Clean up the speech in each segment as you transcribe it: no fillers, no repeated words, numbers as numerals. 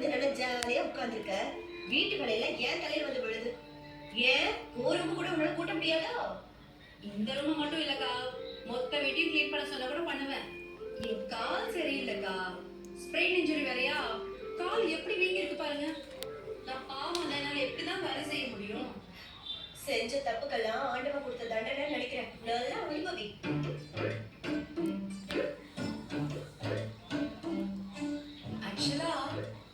வந்து நல்லா ஜாலியா உட்கார்ந்துருக்க. வீட்டு வேலையில ஏன் தலையில வந்து விழுது? ஏன் ஒரு ரூம் கூட உன்னால கூட்ட முடியாதா? இந்த ரூம் மட்டும் இல்லக்கா, மொத்த வீட்டையும் க்ளீன் பண்ண சொன்னா கூட பண்ணுவேன். என் கால் சரியில்லைக்கா, ஸ்ப்ரெயின் இன்ஜுரி வேறயா. கால் எப்படி வீங்கி இருக்கு பாருங்க. நான் பாவம் தான், என்னால எப்படிதான் வேலை செய்ய முடியும்? செஞ்ச தப்புக்கெல்லாம் ஆண்டவன் கொடுத்த தண்டனை நினைக்கிறேன். நல்லா அனுபவி. ஆக்சுவலா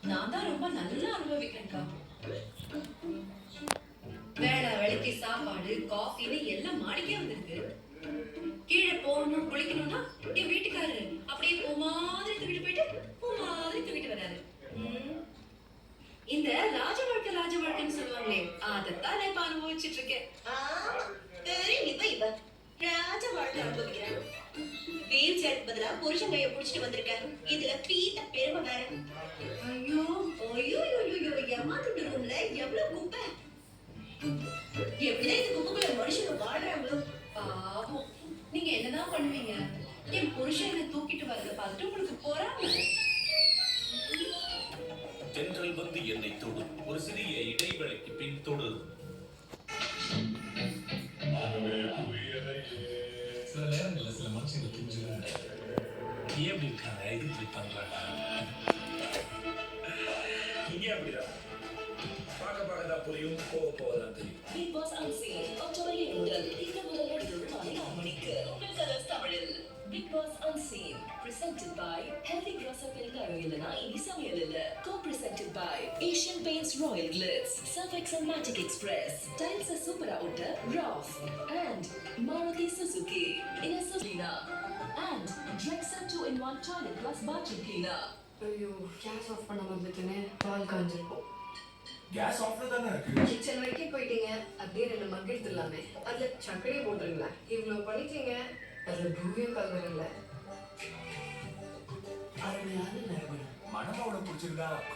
நான் தான் ரொம்ப நல்லா அனுபவிக்கிறேன்க்கா. வேளா வேலைக்கு சாப்பாடு காஃபின்னு எல்லாம் மாடிக்கே வந்திருக்கு. கீழே போகணும் குளிக்கணும்னா என் வீட்டுக்காரரு அப்படியே பூ மாதிரி தூக்கிட்டு போயிட்டு பூ மாதிரி தூக்கிட்டு வராரு. இந்த ராஜ வாழ்க்கைன்னு சொல்லுவாங்களே, அதைத்தான் நான் இப்ப அனுபவிச்சுட்டு இருக்கேன். இவ ராஜ வாழ்க்கை அனுபவிக்கிறேன். வீல் சேர்க்கு பதிலா புருஷன் கையை புடிச்சிட்டு வந்திருக்காரு. இதுல பீத்த பெருமை வேற. ஐயோ ஐயோ ஐயோ ஏமாத்துட்டு ரூம்ல எவ்வளவு குப்பை. எப்படிதான் இந்த குப்பைக்குள்ள மனுஷங்க வாழ்றாங்களோ. பாவம், நீங்க என்னதான் பண்ணுவீங்க? என் புருஷனை தூக்கிட்டு வரத பார்த்துட்டு உங்களுக்கு போறாங்க. தென்றல் வந்து என்னை தொடும், ஒரு சிறிய இடைவேளைக்கு பின் தொடரும். சில நேரங்கள்ல சில மனுஷங்க புரிஞ்சுக்காங்க. ஏன் அப்படி இருக்காங்க, இது இப்படி பண்றாங்க. இங்கே அப்படிதான் பார்க்க புரியும், போவதான் தெரியும். Bigg Boss Unseen October 7 முதல் திங்கள் முதல் நடுவில் மாலை 6 மணிக்கு உங்கள் கலர்ஸ் தமிழில். Bigg Boss Unseen presented by Healthy Grocer Pelgaro இல்லனா இனி சமையல் இல்ல. Co-presented by Asian Paints Royal Glitz, Surf Excel Magic Express, Tiles Supera Otta, Roff and Maruti Suzuki in Asolina and Drexel 2-in-1 Toilet Plus Bathroom Cleaner. ஐயோ, case of பண்ண வந்துட்டுனே பால் காஞ்சிருக்கும். Case ஆஃப்ல தானே இருக்கு. Kitchen வரைக்கும் போயிட்டீங்க, அப்படியே 2 மக் எடுத்துடலாமே. அதுல சர்க்கரையை போட்டுருங்களா? இவ்வளவு பண்ணிட்டீங்க, அதுல பூவியும் கலந்துருங்கள. அருமையான நேரம். மனம் அவ்வளவு பிடிச்சிருந்தா